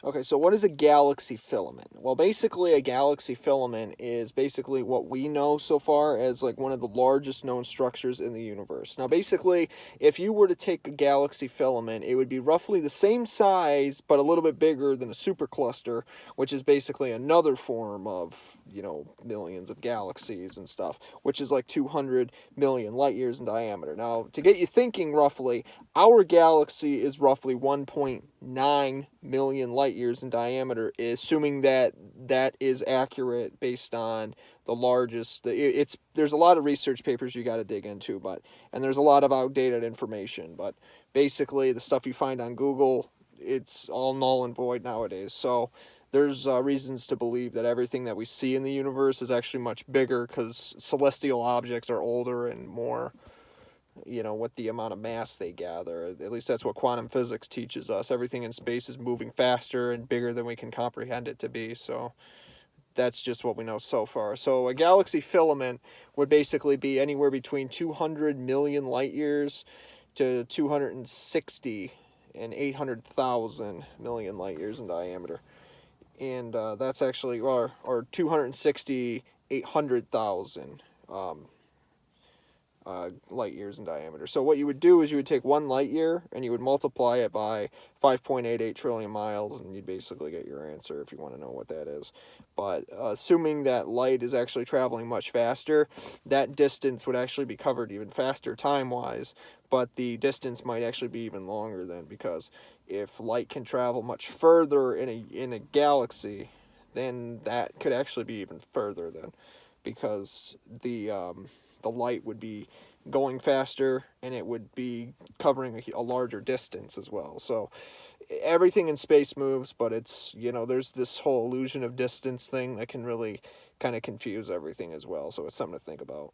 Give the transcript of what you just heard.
Okay, so what is a galaxy filament? Well, basically, a galaxy filament is basically what we know so far as like one of the largest known structures in the universe. Now, basically, if you were to take a galaxy filament, it would be roughly the same size, but a little bit bigger than a supercluster, which is basically another form of, millions of galaxies and stuff, which is like 200 million light years in diameter. Now, to get you thinking roughly, our galaxy is roughly 1.9 million light years in diameter, assuming that that is accurate based on the largest. It's there's a lot of research papers you got to dig into, and there's a lot of outdated information. But basically, the stuff you find on Google, it's all null and void nowadays. So there's reasons to believe that everything that we see in the universe is actually much bigger because celestial objects are older and more, with the amount of mass they gather. At least that's what quantum physics teaches us. Everything in space is moving faster and bigger than we can comprehend it to be. So that's just what we know so far. So a galaxy filament would basically be anywhere between 200 million light years to 260 and 800,000 million light years in diameter. And that's actually, or 260, 800,000 light years in diameter. So what you would do is you would take 1 light year and you would multiply it by 5.88 trillion miles, and you'd basically get your answer if you want to know what that is. But assuming that light is actually traveling much faster, that distance would actually be covered even faster time-wise, but the distance might actually be even longer then, because if light can travel much further in a galaxy, then that could actually be even further then, because the light would be going faster and it would be covering a larger distance as well. So everything in space moves, but it's, there's this whole illusion of distance thing that can really kind of confuse everything as well. So it's something to think about.